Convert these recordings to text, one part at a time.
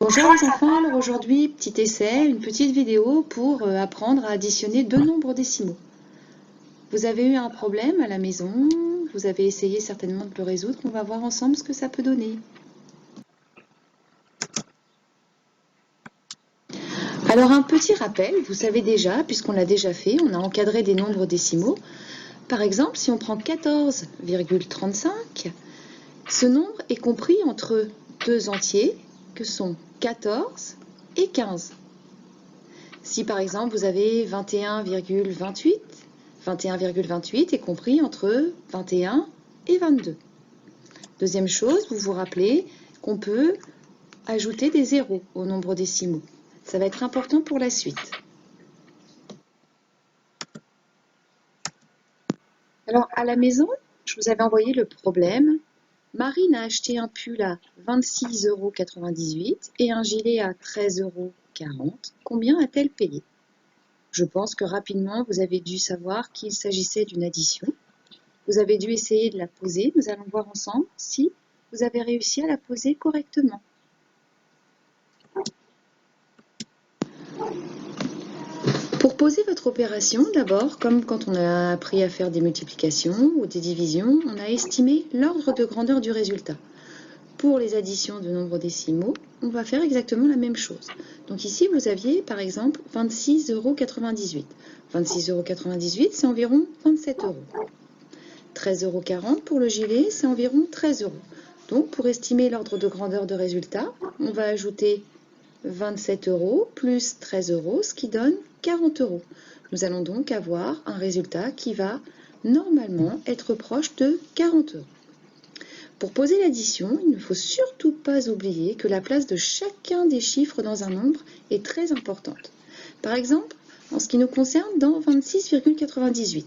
Bonjour les enfants, alors aujourd'hui, petit essai, une petite vidéo pour apprendre à additionner deux nombres décimaux. Vous avez eu un problème à la maison, vous avez essayé certainement de le résoudre, on va voir ensemble ce que ça peut donner. Alors un petit rappel, vous savez déjà, puisqu'on l'a déjà fait, on a encadré des nombres décimaux. Par exemple, si on prend 14,35, ce nombre est compris entre deux entiers que sont 14 et 15. Si par exemple vous avez 21,28, 21,28 est compris entre 21 et 22. Deuxième chose, vous vous rappelez qu'on peut ajouter des zéros au nombre décimaux. Ça va être important pour la suite. Alors à la maison, je vous avais envoyé le problème. Marine a acheté un pull à 26,98 € et un gilet à 13,40 €. Combien a-t-elle payé ? Je pense que rapidement, vous avez dû savoir qu'il s'agissait d'une addition. Vous avez dû essayer de la poser. Nous allons voir ensemble si vous avez réussi à la poser correctement. Pour poser votre opération, d'abord, comme quand on a appris à faire des multiplications ou des divisions, on a estimé l'ordre de grandeur du résultat. Pour les additions de nombres décimaux, on va faire exactement la même chose. Donc ici, vous aviez par exemple 26,98 €. 26,98 €, c'est environ 27 €. 13,40 € pour le gilet, c'est environ 13 €. Donc pour estimer l'ordre de grandeur de résultat, on va ajouter 27 € plus 13 €, ce qui donne 40 €. Nous allons donc avoir un résultat qui va normalement être proche de 40 €. Pour poser l'addition, il ne faut surtout pas oublier que la place de chacun des chiffres dans un nombre est très importante. Par exemple, en ce qui nous concerne, dans 26,98,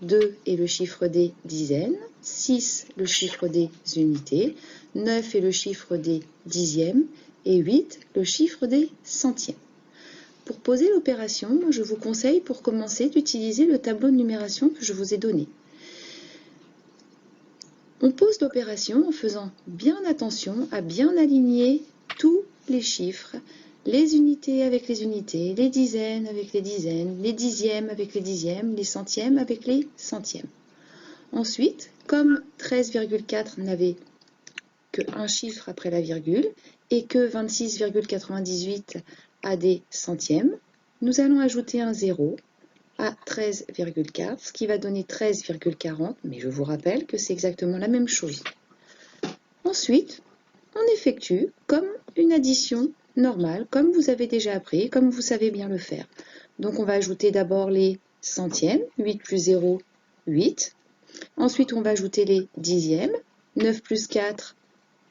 2 est le chiffre des dizaines, 6 le chiffre des unités, 9 est le chiffre des dixièmes et 8 le chiffre des centièmes. Pour poser l'opération, je vous conseille pour commencer d'utiliser le tableau de numération que je vous ai donné. On pose l'opération en faisant bien attention à bien aligner tous les chiffres, les unités avec les unités, les dizaines avec les dizaines, les dixièmes avec les dixièmes, les centièmes avec les centièmes. Ensuite, comme 13,4 n'avait qu'un chiffre après la virgule et que 26,98 a des centièmes, nous allons ajouter un 0 à 13,4, ce qui va donner 13,40, mais je vous rappelle que c'est exactement la même chose. Ensuite, on effectue comme une addition normale, comme vous avez déjà appris, comme vous savez bien le faire. Donc on va ajouter d'abord les centièmes, 8 plus 0, 8. Ensuite, on va ajouter les dixièmes, 9 plus 4,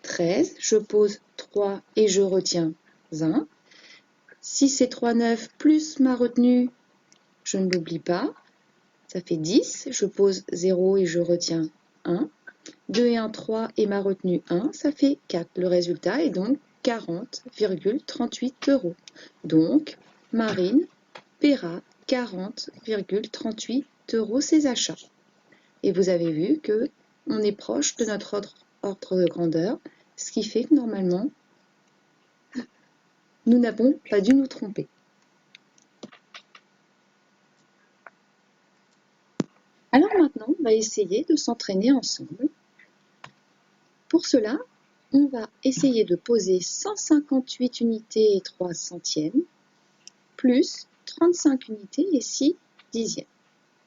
13. Je pose 3 et je retiens 1. 6 et 3, 9, plus ma retenue, je ne l'oublie pas, ça fait 10, je pose 0 et je retiens 1. 2 et 1, 3 et ma retenue 1, ça fait 4. Le résultat est donc 40,38 €. Donc, Marine paiera 40,38 € ses achats. Et vous avez vu qu'on est proche de notre ordre de grandeur, ce qui fait que normalement, nous n'avons pas dû nous tromper. Alors maintenant, on va essayer de s'entraîner ensemble. Pour cela, on va essayer de poser 158 unités et 3 centièmes, plus 35 unités et 6 dixièmes.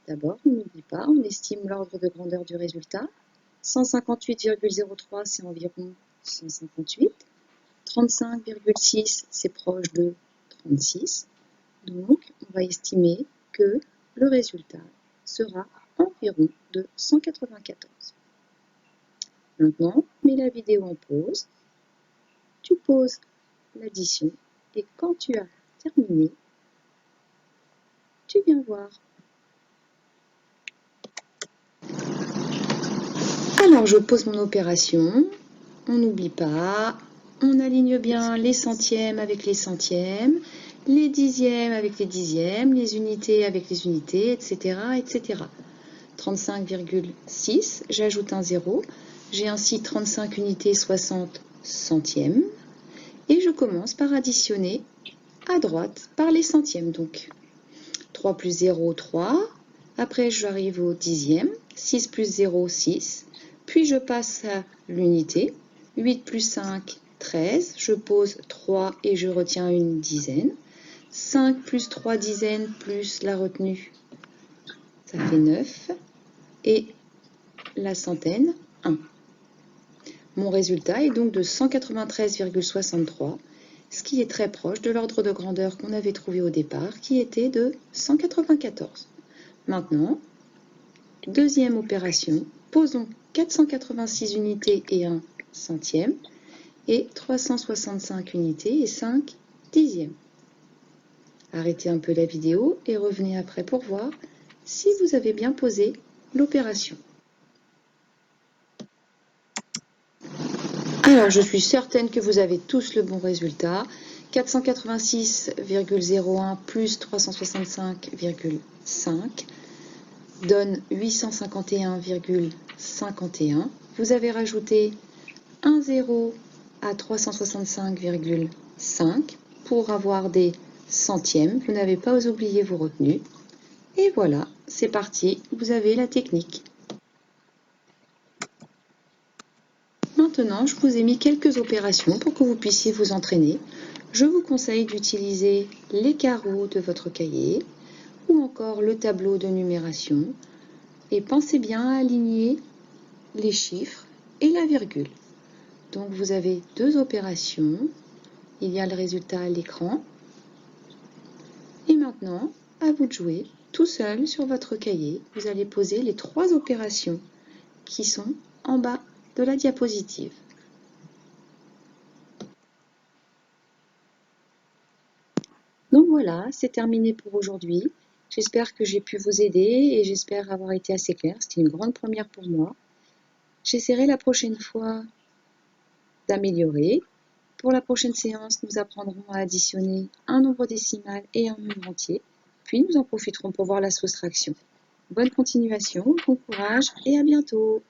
D'abord, on n'oublie pas, on estime l'ordre de grandeur du résultat. 158,03, c'est environ 158. 35,6, c'est proche de 36. Donc, on va estimer que le résultat sera environ de 194. Maintenant, mets la vidéo en pause, tu poses l'addition et quand tu as terminé, tu viens voir. Alors, je pose mon opération, on n'oublie pas, on aligne bien les centièmes avec les centièmes, les dixièmes avec les dixièmes, les unités avec les unités, etc. etc. 35,6, j'ajoute un 0, j'ai ainsi 35 unités 60 centièmes, Et je commence par additionner à droite par les centièmes. Donc 3 plus 0, 3. Après, j'arrive au dixième. 6 plus 0, 6. Puis je passe à l'unité. 8 plus 5, 13. Je pose 3 et je retiens une dizaine. 5 plus 3 dizaines plus la retenue, ça fait 9. Et la centaine, 1. Mon résultat est donc de 193,63, ce qui est très proche de l'ordre de grandeur qu'on avait trouvé au départ, qui était de 194. Maintenant, deuxième opération, posons 486 unités et 1 centième, et 365 unités et 5 dixièmes. Arrêtez un peu la vidéo et revenez après pour voir si vous avez bien posé l'opération. Alors, je suis certaine que vous avez tous le bon résultat. 486,01 plus 365,5 donne 851,51. Vous avez rajouté un 0 à 365,5 pour avoir des centièmes. Vous n'avez pas oublié vos retenues. Et voilà, c'est parti, vous avez la technique. Maintenant, je vous ai mis quelques opérations pour que vous puissiez vous entraîner. Je vous conseille d'utiliser les carreaux de votre cahier ou encore le tableau de numération. Et pensez bien à aligner les chiffres et la virgule. Donc vous avez deux opérations. Il y a le résultat à l'écran. Et maintenant, à vous de jouer. Tout seul sur votre cahier, vous allez poser les trois opérations qui sont en bas de la diapositive. Donc voilà, c'est terminé pour aujourd'hui. J'espère que j'ai pu vous aider et j'espère avoir été assez claire. C'était une grande première pour moi. J'essaierai la prochaine fois d'améliorer. Pour la prochaine séance, nous apprendrons à additionner un nombre décimal et un nombre entier. Puis nous en profiterons pour voir la soustraction. Bonne continuation, bon courage et à bientôt!